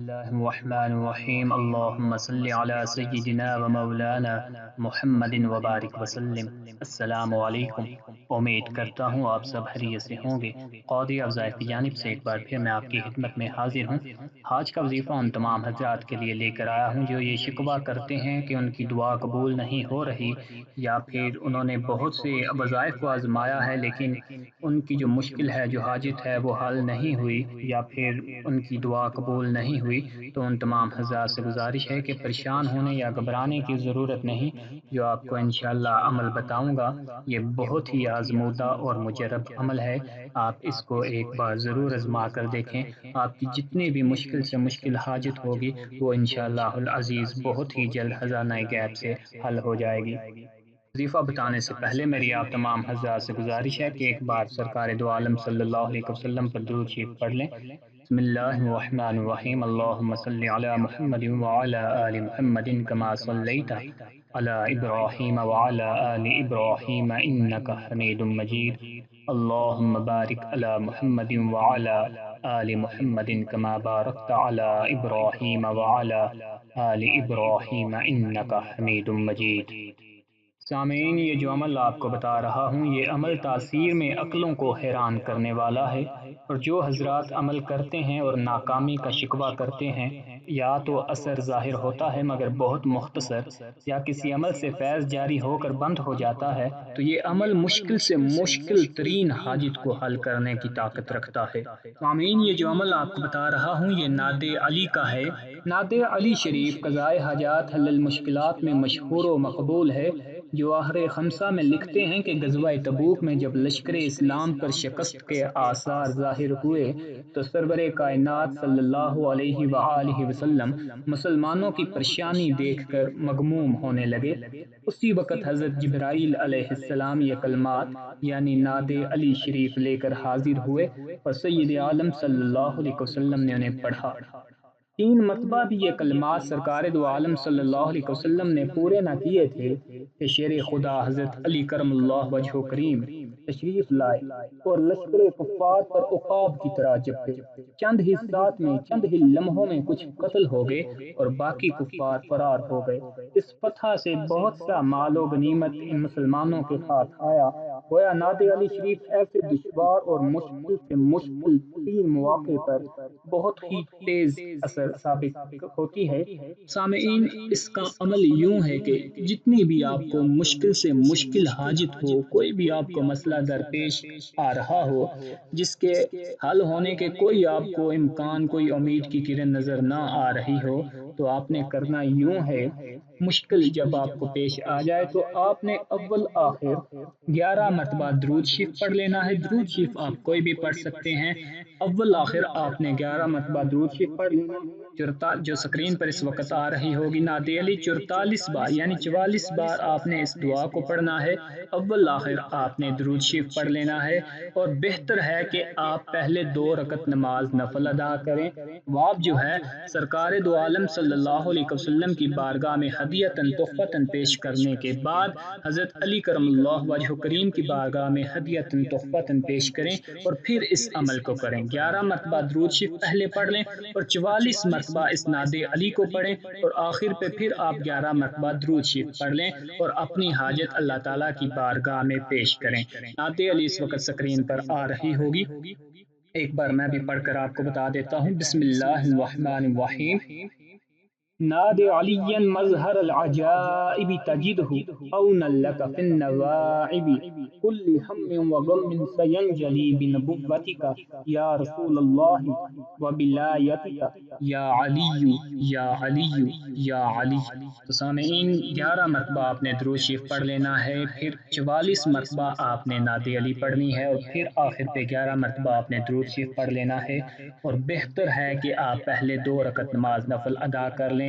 اللہ الرحمن الرحیم اللہم صلی علی سیدنا و مولانا محمد وبارک وسلم۔ السلام علیکم۔ امید کرتا ہوں آپ سب خیریت سے ہوں گے۔ قاضی افضال کی جانب سے ایک بار پھر میں آپ کی خدمت میں حاضر ہوں۔ آج کا وظیفہ ان تمام حضرات کے لیے لے کر آیا ہوں جو یہ شکوہ کرتے ہیں کہ ان کی دعا قبول نہیں ہو رہی، یا پھر انہوں نے بہت سے وظائف کو آزمایا ہے لیکن ان کی جو مشکل ہے، جو حاجت ہے، وہ حل نہیں ہوئی، یا پھر ان کی دعا قبول نہیں ہوئی۔ تو ان تمام حضرات سے گزارش ہے کہ پریشان ہونے یا گھبرانے کی ضرورت نہیں۔ جو آپ کو انشاءاللہ عمل بتاؤں گا یہ بہت ہی آزمودہ اور مجرب عمل ہے۔ آپ اس کو ایک بار ضرور آزما کر دیکھیں۔ آپ کی جتنی بھی مشکل سے مشکل حاجت ہوگی وہ انشاءاللہ العزیز بہت ہی جلد خزانہ غیب سے حل ہو جائے گی۔ وظیفہ بتانے سے پہلے میری آپ تمام حضرات سے گزارش ہے کہ ایک بار سرکار دو عالم صلی اللہ علیہ وسلم پر درود شریف پڑھ لیں۔ بسم اللہ الرحمن الرحیم اللہم صلی علی محمد وعلی آل محمد کما صلیت علی ابراہیم وعلی آل ابراہیم انکا حمید مجید۔ اللہم بارک علی محمد وعلی آل محمد کما بارکت علی ابراہیم وعلی آل ابراہیم انکا حمید مجید۔ سامعین، یہ جو عمل آپ کو بتا رہا ہوں یہ عمل تاثیر میں عقلوں کو حیران کرنے والا ہے، اور جو حضرات عمل کرتے ہیں اور ناکامی کا شکوہ کرتے ہیں، یا تو اثر ظاہر ہوتا ہے مگر بہت مختصر، یا کسی عمل سے فیض جاری ہو کر بند ہو جاتا ہے، تو یہ عمل مشکل سے مشکل ترین حاجت کو حل کرنے کی طاقت رکھتا ہے۔ سامعین، یہ جو عمل آپ کو بتا رہا ہوں یہ ناد علی کا ہے۔ ناد علی شریف قضائے حاجات حل المشکلات میں مشہور و مقبول ہے۔ جواہر خمسہ میں لکھتے ہیں کہ غزوہ تبوک میں جب لشکر اسلام پر شکست کے آثار ظاہر ہوئے تو سرور کائنات صلی اللہ علیہ وآلہ وسلم مسلمانوں کی پریشانی دیکھ کر مغموم ہونے لگے۔ اسی وقت حضرت جبرائیل علیہ السلام یہ کلمات یعنی ناد علی شریف لے کر حاضر ہوئے اور سید عالم صلی اللہ علیہ وسلم نے انہیں پڑھا۔ 3 مرتبہ بھی یہ کلمات سرکار دو عالم صلی اللہ علیہ وسلم نے پورے نہ کیے تھے کہ شیر خدا حضرت علی کرم اللہ وجہ کریم تشریف لائے اور لشکر کفار پر عقاب کی طرح جپے۔ چند ہی ساتھ میں، چند ہی لمحوں میں کچھ قتل ہو گئے اور باقی کفار فرار ہو گئے۔ اس فتح سے بہت سا مال و غنیمت ان مسلمانوں کے ہاتھ آیا۔ گویا ناد علی شریف ایسے دشوار اور مشکل سے مشکل ترین مواقع پر بہت ہی تیز اثر ثابت ہوتی ہے۔ سامعین، اس کا عمل یوں ہے کہ جتنی بھی آپ کو مشکل سے مشکل حاجت ہو، کوئی بھی آپ کو مسئلہ درپیش آ رہا ہو جس کے حل ہونے کے کوئی آپ کو امکان، کوئی امید کی کرن نظر نہ آ رہی ہو، تو آپ نے کرنا یوں ہے، مشکل جب آپ کو پیش آ جائے تو آپ نے اول آخر 11 مرتبہ درود شریف پڑھ لینا ہے۔ درود شریف آپ کوئی بھی پڑھ سکتے ہیں۔ اول آخر آپ نے 11 مرتبہ درود شریف پڑھ لینا ہے۔ جو سکرین پر اس وقت آ رہی ہوگی ناد علی 44 بار یعنی 44 بار آپ نے اس دعا کو پڑھنا ہے۔ اول آخر آپ نے درود شریف پڑھ لینا ہے، اور بہتر ہے کہ آپ پہلے 2 رکعت نماز نفل ادا کریں۔ آپ جو ہے سرکار دو عالم صلی اللہ علیہ وسلم کی بارگاہ میں ہدیتاً تحفتاً پیش کرنے کے بعد حضرت علی کرم اللہ وجہ کریم کی بارگاہ میں ہدیتاً تحفتاً پیش کریں اور پھر اس عمل کو کریں۔ 11 مرتبہ درود شریف پہلے پڑھ لیں اور 44 مرتبہ اس ناد علی کو پڑھیں، اور آخر پہ پھر آپ 11 مرتبہ درود شریف پڑھ لیں اور اپنی حاجت اللہ تعالیٰ کی بارگاہ میں پیش کریں۔ ناد علی اس وقت سکرین پر آ رہی ہوگی، ایک بار میں بھی پڑھ کر آپ کو بتا دیتا ہوں۔ بسم اللہ الرحمن الرحیم۔ ناد علی مظہر العجائب تجدہ عونا لک فی النواعب کل ہم وغم سینجلی بنبوتک یا رسول اللہ وبلایتک یا علی یا علی یا علی۔ تو سامعین، 11 مرتبہ آپ نے درود شریف پڑھ لینا ہے، پھر 44 مرتبہ آپ نے ناد علی پڑھنی ہے، اور پھر آخر پہ 11 مرتبہ آپ نے درود شریف پڑھ لینا ہے، اور بہتر ہے کہ آپ پہلے 2 رکعت نماز نفل ادا کر لیں۔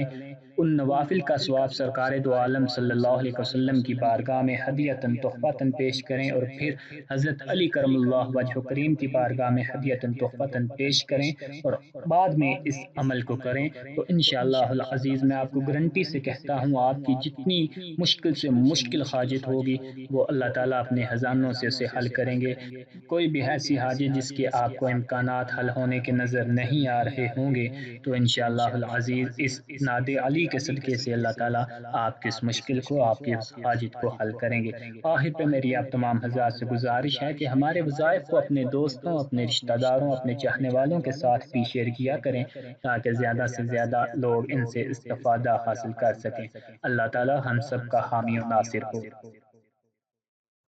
ان نوافل کا ثواب سرکار دو عالم صلی اللہ علیہ وسلم کی بارگاہ میں ہدیتاً تحفتاً پیش کریں، اور پھر حضرت علی کرم اللہ وجہ کریم کی بارگاہ میں ہدیتاً تحفتاً پیش کریں اور بعد میں اس عمل کو کریں، تو انشاءاللہ العزیز میں آپ کو گارنٹی سے کہتا ہوں آپ کی جتنی مشکل سے مشکل حاجت ہوگی وہ اللہ تعالیٰ اپنے خزانوں سے اسے حل کریں گے۔ کوئی بھی ایسی حاجت جس کے آپ کو امکانات حل ہونے کے نظر نہیں آ رہے ہوں گے، تو انشاءاللہ العزیز اس ناد علی کے صدقے سے اللہ تعالیٰ آپ کی اس مشکل کو، آپ کی اس حاجت کو حل کریں گے۔ آخر پہ میری آپ تمام حضرات سے گزارش ہے کہ ہمارے وظائف کو اپنے دوستوں، اپنے رشتہ داروں، اپنے چاہنے والوں کے ساتھ بھی شیئر کیا کریں تاکہ زیادہ سے زیادہ لوگ ان سے استفادہ حاصل کر سکیں۔ اللہ تعالیٰ ہم سب کا حامی و ناصر ہو۔